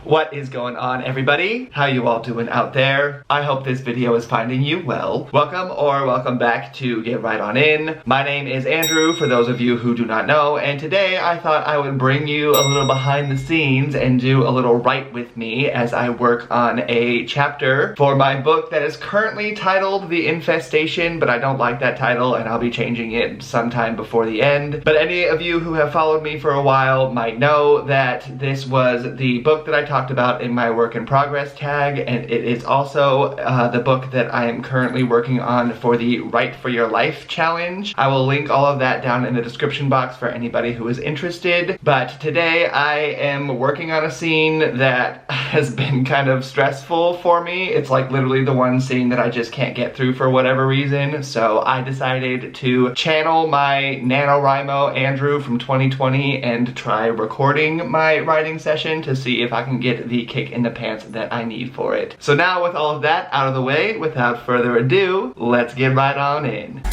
What is going on, everybody? How you all doing out there? I hope this video is finding you well. Welcome back to Get Right On In. My name is Andrew, for those of you who do not know, and today I thought I would bring you a little behind the scenes and do a little write with me as I work on a chapter for my book that is currently titled The Infestation, but I don't like that title and I'll be changing it sometime before the end. But any of you who have followed me for a while might know that this was the book that I talked about in my work in progress tag, and it is also the book that I am currently working on for the Write for Your Life challenge. I will link all of that down in the description box for anybody who is interested. But today I am working on a scene that has been kind of stressful for me. It's like literally the one scene that I just can't get through for whatever reason. So I decided to channel my NaNoWriMo Andrew from 2020 and try recording my writing session to see if I can get the kick in the pants that I need for it. So now with all of that out of the way, without further ado, let's get right on in.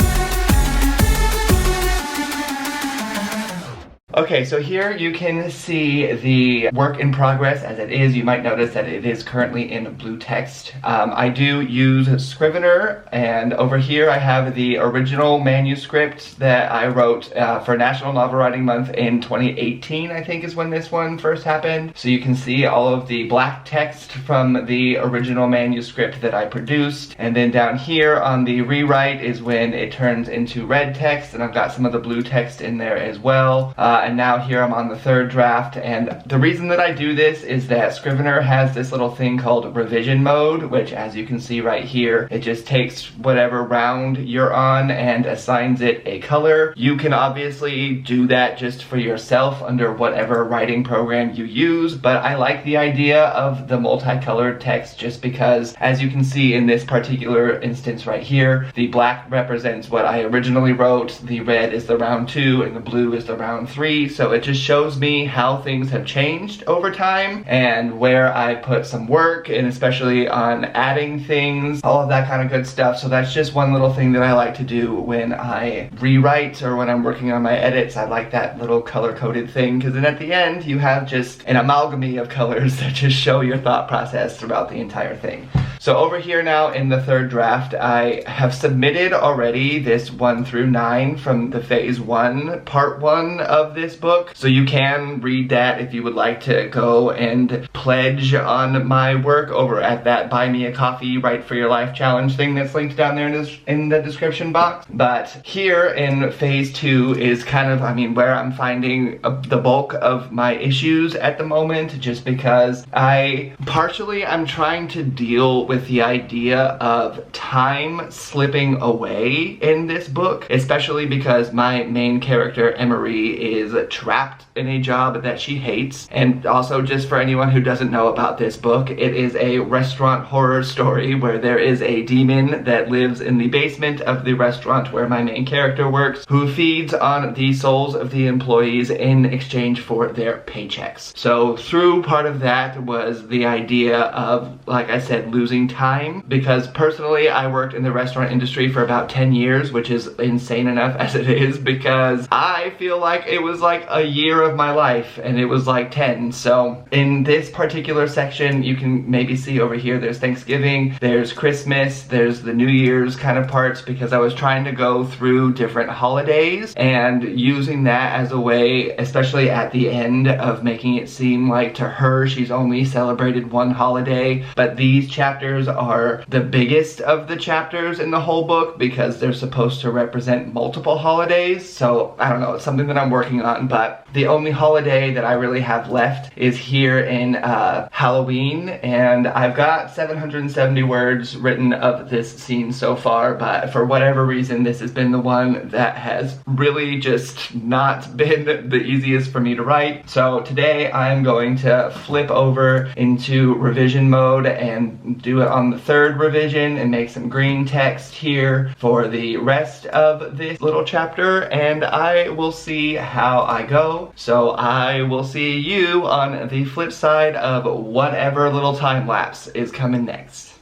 Okay, so here you can see the work in progress as it is. You might notice that it is currently in blue text. I do use Scrivener, and over here I have the original manuscript that I wrote for National Novel Writing Month in 2018, I think is when this one first happened. So you can see all of the black text from the original manuscript that I produced, and then down here on the rewrite is when it turns into red text, and I've got some of the blue text in there as well. And now here I'm on the third draft, and the reason that I do this is that Scrivener has this little thing called revision mode, which as you can see right here, it just takes whatever round you're on and assigns it a color. You can obviously do that just for yourself under whatever writing program you use, but I like the idea of the multicolored text just because, as you can see in this particular instance right here, the black represents what I originally wrote, the red is the round 2, and the blue is the round 3. So it just shows me how things have changed over time and where I put some work, and especially on adding things, all of that kind of good stuff. So that's just one little thing that I like to do when I rewrite or when I'm working on my edits. I like that little color-coded thing, because then at the end you have just an amalgamy of colors that just show your thought process throughout the entire thing. So over here now in the third draft, I have submitted already this 1 through 9 from the phase 1, part 1 of this book. So you can read that if you would like to go and pledge on my work over at that Buy Me a Coffee Write for Your Life challenge thing that's linked down there in the description box. But here in phase 2 is kind of, where I'm finding the bulk of my issues at the moment, just because I'm trying to deal with the idea of time slipping away in this book, especially because my main character, Emery, is trapped in a job that she hates. And also, just for anyone who doesn't know about this book, it is a restaurant horror story where there is a demon that lives in the basement of the restaurant where my main character works, who feeds on the souls of the employees in exchange for their paychecks. So through part of that was the idea of, like I said, losing time, because personally I worked in the restaurant industry for about 10 years, which is insane enough as it is, because I feel like it was like a year of my life and it was like 10. So in this particular section, you can maybe see over here, there's Thanksgiving, there's Christmas, there's the New Year's kind of parts, because I was trying to go through different holidays and using that as a way, especially at the end, of making it seem like to her she's only celebrated one holiday. But these chapters are the biggest of the chapters in the whole book because they're supposed to represent multiple holidays. So I don't know, it's something that I'm working on, but the only holiday that I really have left is here in Halloween, and I've got 770 words written of this scene so far, but for whatever reason this has been the one that has really just not been the easiest for me to write. So today I'm going to flip over into revision mode and do it on the third revision and make some green text here for the rest of this little chapter, and I will see how I go. So I will see you on the flip side of whatever little time lapse is coming next.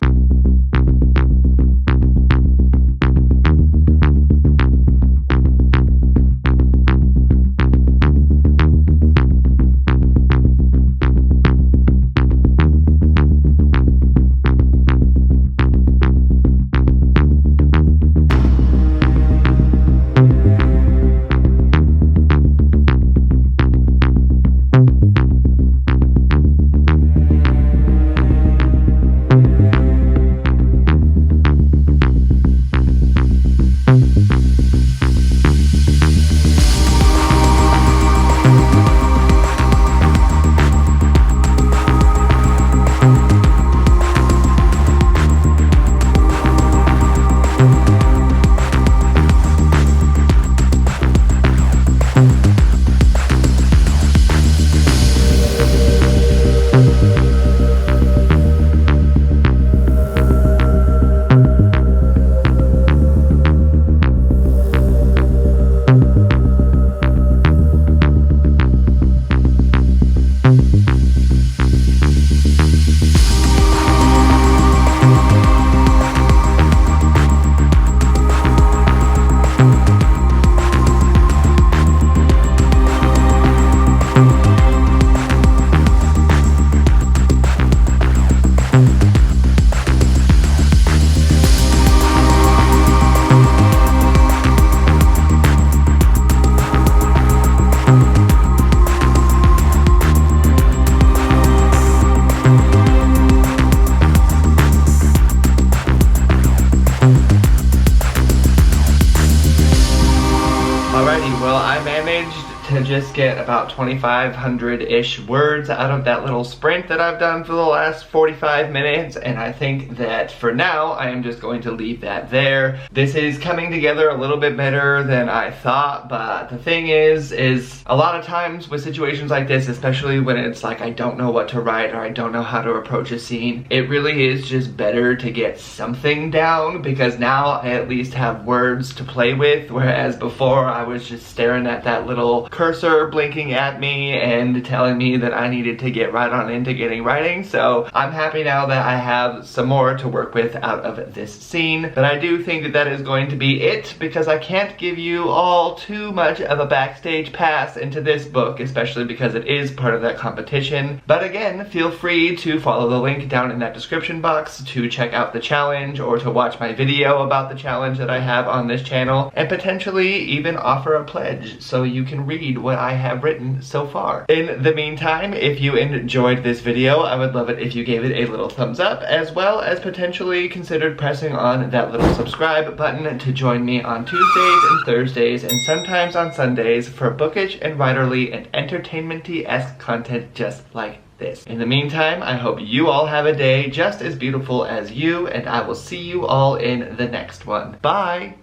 just get about 2,500-ish words out of that little sprint that I've done for the last 45 minutes, and I think that for now I am just going to leave that there. This is coming together a little bit better than I thought, but the thing is a lot of times with situations like this, especially when it's like I don't know what to write or I don't know how to approach a scene, it really is just better to get something down, because now I at least have words to play with, whereas before I was just staring at that little cursor blinking at me and telling me that I needed to get right on into getting writing. So I'm happy now that I have some more to work with out of this scene, but I do think that that is going to be it, because I can't give you all too much of a backstage pass into this book, especially because it is part of that competition. But again, feel free to follow the link down in that description box to check out the challenge, or to watch my video about the challenge that I have on this channel, and potentially even offer a pledge so you can read what I have written so far. In the meantime, if you enjoyed this video, I would love it if you gave it a little thumbs up, as well as potentially considered pressing on that little subscribe button to join me on Tuesdays and Thursdays, and sometimes on Sundays, for bookish and writerly and entertainment-y-esque content just like this. In the meantime, I hope you all have a day just as beautiful as you, and I will see you all in the next one. Bye!